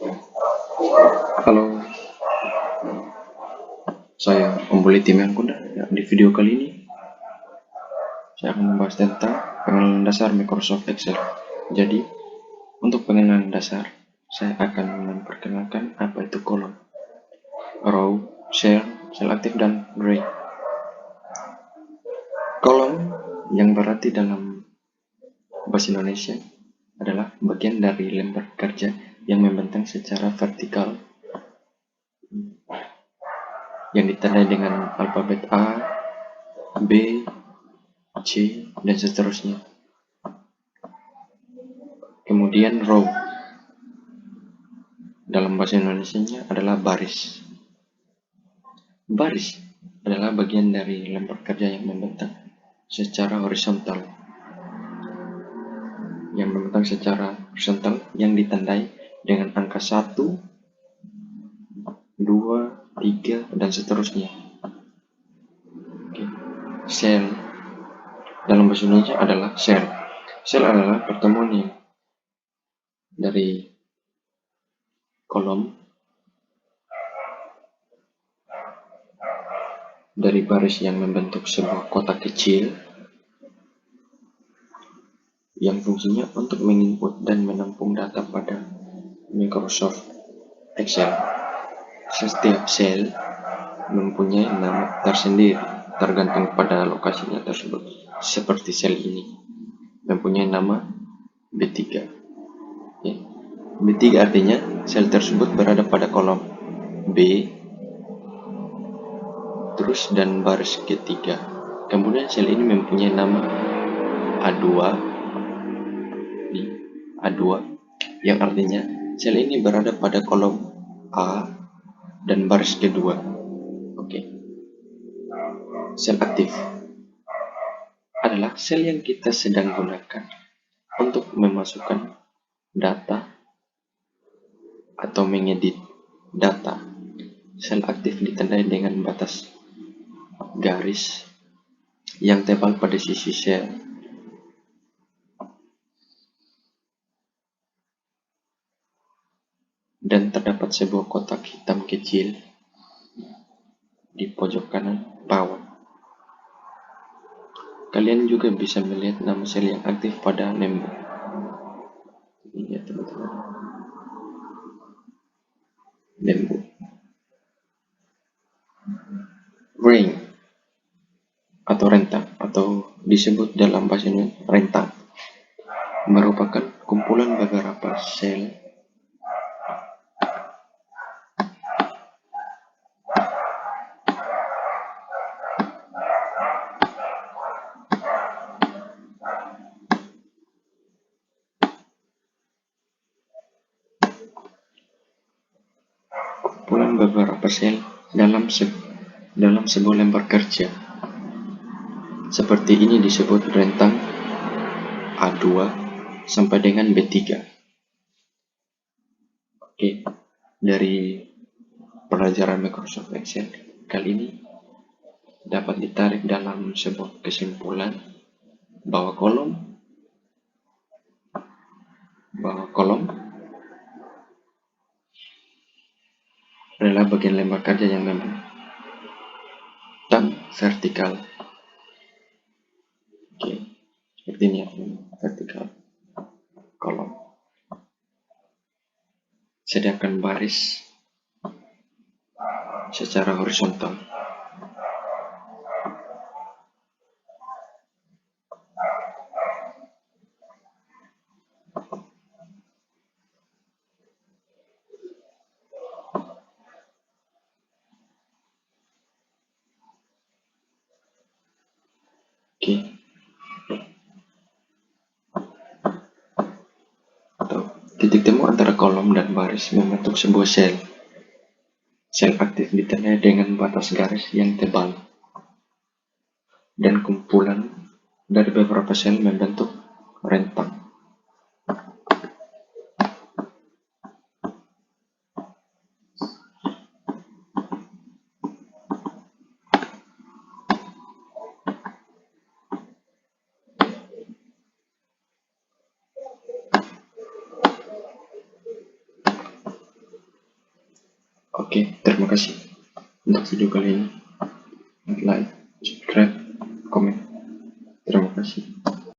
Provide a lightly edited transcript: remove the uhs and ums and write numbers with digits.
Halo, saya Om Buli Tim yang Kuda. Ya, di video kali ini saya akan membahas tentang pengenalan dasar Microsoft Excel. Jadi, untuk pengenalan dasar, saya akan memperkenalkan apa itu kolom, row, cell aktif, dan array. Kolom yang berarti dalam bahasa Indonesia adalah bagian dari lembar kerja yang membentang secara vertikal yang ditandai dengan alfabet A, B, C, dan seterusnya. Kemudian row dalam bahasa Indonesianya adalah baris. Baris adalah bagian dari lembar kerja yang membentang secara horizontal. Yang ditandai dengan angka 1, 2, 3, dan seterusnya. Oke. Sel dalam bahasa Indonesia adalah sel. Sel adalah pertemuan yang dari kolom, dari baris yang membentuk sebuah kotak kecil yang fungsinya untuk menginput dan menampung data pada Microsoft Excel. Setiap sel mempunyai nama tersendiri tergantung pada lokasinya tersebut. Seperti sel ini mempunyai nama B3. Ya. B3 artinya sel tersebut berada pada kolom B terus dan baris ketiga. Kemudian sel ini mempunyai nama A2 yang artinya sel ini berada pada kolom A dan baris kedua. Oke. Sel aktif adalah sel yang kita sedang gunakan untuk memasukkan data atau mengedit data. Sel aktif ditandai dengan batas garis yang tebal pada sisi sel. Dan terdapat sebuah kotak hitam kecil di pojok kanan bawah. Kalian juga bisa melihat nama sel yang aktif pada lembar. Ini ya teman-teman. Lembar. Ring atau rentang atau disebut dalam bahasa Indonesia rentang merupakan kumpulan beberapa sel dalam sebuah lembar kerja. Seperti ini disebut rentang A2 sampai dengan B3. Oke, dari pelajaran Microsoft Excel kali ini dapat ditarik dalam sebuah kesimpulan bahwa kolom adalah bagian lembar kerja yang membentang vertikal. Oke, seperti ini ya, vertikal kolom. Sedangkan baris secara horizontal. Oke. Titik temu antara kolom dan baris membentuk sebuah sel. Sel aktif ditandai dengan batas garis yang tebal. Dan kumpulan dari beberapa sel membentuk rentang. Oke, terima kasih untuk video kali ini. Like.